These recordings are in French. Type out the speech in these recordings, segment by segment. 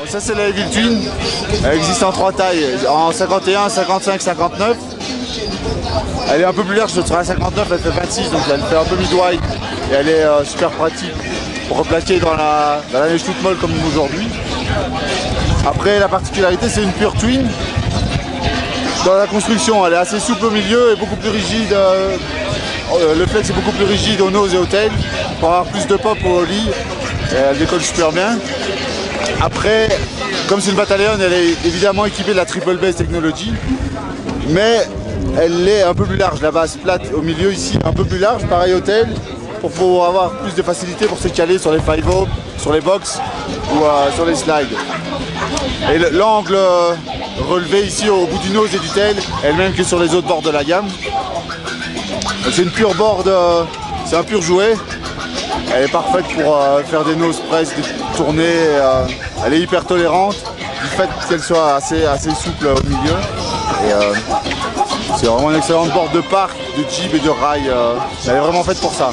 Ça c'est la Evil Twin, elle existe en 3 tailles, en 51, 55, 59. Elle est un peu plus large, sur la 59 elle fait 26, donc elle fait un peu mid-wide et elle est super pratique pour replaquer dans la neige toute molle comme aujourd'hui. Après la particularité c'est une pure twin. Dans la construction elle est assez souple au milieu et beaucoup plus rigide. Le flex est beaucoup plus rigide au nose et au tail pour avoir plus de pop au lit. Et elle décolle super bien. Après, comme c'est une Battalion, elle est évidemment équipée de la Triple Base Technology, mais elle est un peu plus large. La base plate au milieu ici, un peu plus large, pareil au tail, pour pouvoir avoir plus de facilité pour se caler sur les 5-0, sur les box ou sur les slides. Et l'angle relevé ici au bout du nose et du tail est le même que sur les autres boards de la gamme. C'est une pure board, c'est un pur jouet. Elle est parfaite pour faire des nose press, des tournées. Elle est hyper tolérante du fait qu'elle soit assez souple au milieu. C'est vraiment une excellente board de parc, de jeep et de rail. Elle est vraiment faite pour ça.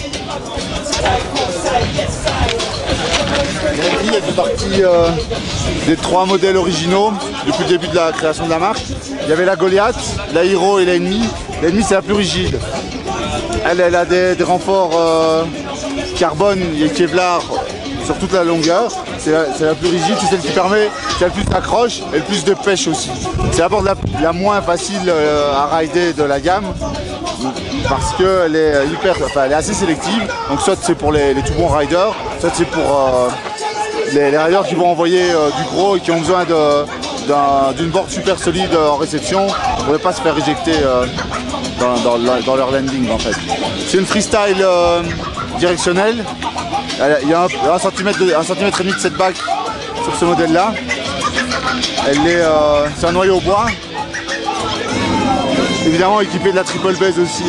Elle fait partie des 3 modèles originaux depuis le début de la création de la marque. Il y avait la Goliath, la Hero et l'Enemy. L'Enemy c'est la plus rigide. Elle a des renforts carbone et Kevlar sur toute la longueur. C'est la plus rigide, c'est celle qui permet, qui a le plus d'accroche et le plus de pêche aussi. C'est la board la moins facile à rider de la gamme parce qu'elle est elle est assez sélective. Donc soit c'est pour les tout bons riders, soit c'est pour les riders qui vont envoyer du gros et qui ont besoin d'une board super solide en réception pour ne pas se faire éjecter dans leur landing en fait. C'est une freestyle directionnelle. Il y a un centimètre et demi de setback sur ce modèle là. C'est un noyau bois. Évidemment équipé de la triple base aussi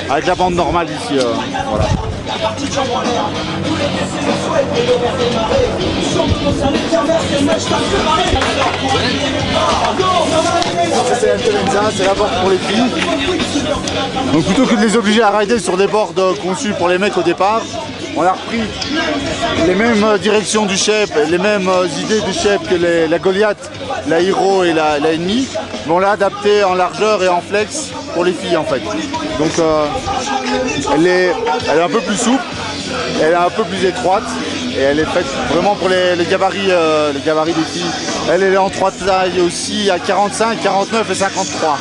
avec la bande normale ici. Voilà. C'est la board pour les filles. Donc plutôt que de les obliger à rider sur des boards conçus pour les mecs au départ, on a repris les mêmes directions du shape, les mêmes idées du shape que la Goliath, la Hero et la Enemy, mais on l'a adapté en largeur et en flex pour les filles en fait. Donc elle est un peu plus souple, elle est un peu plus étroite et elle est faite vraiment pour les gabarits des filles. Elle est en 3 tailles aussi à 45, 49 et 53.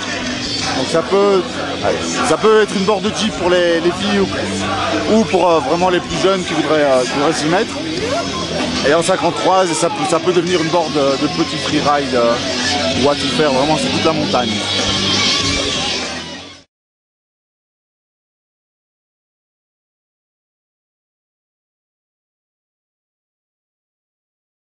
Donc ça peut être une board de Jeep pour les filles ou pour vraiment les plus jeunes qui voudraient s'y mettre. Et en 53, ça peut devenir une board de petit freeride ou à tout faire vraiment sur toute la montagne.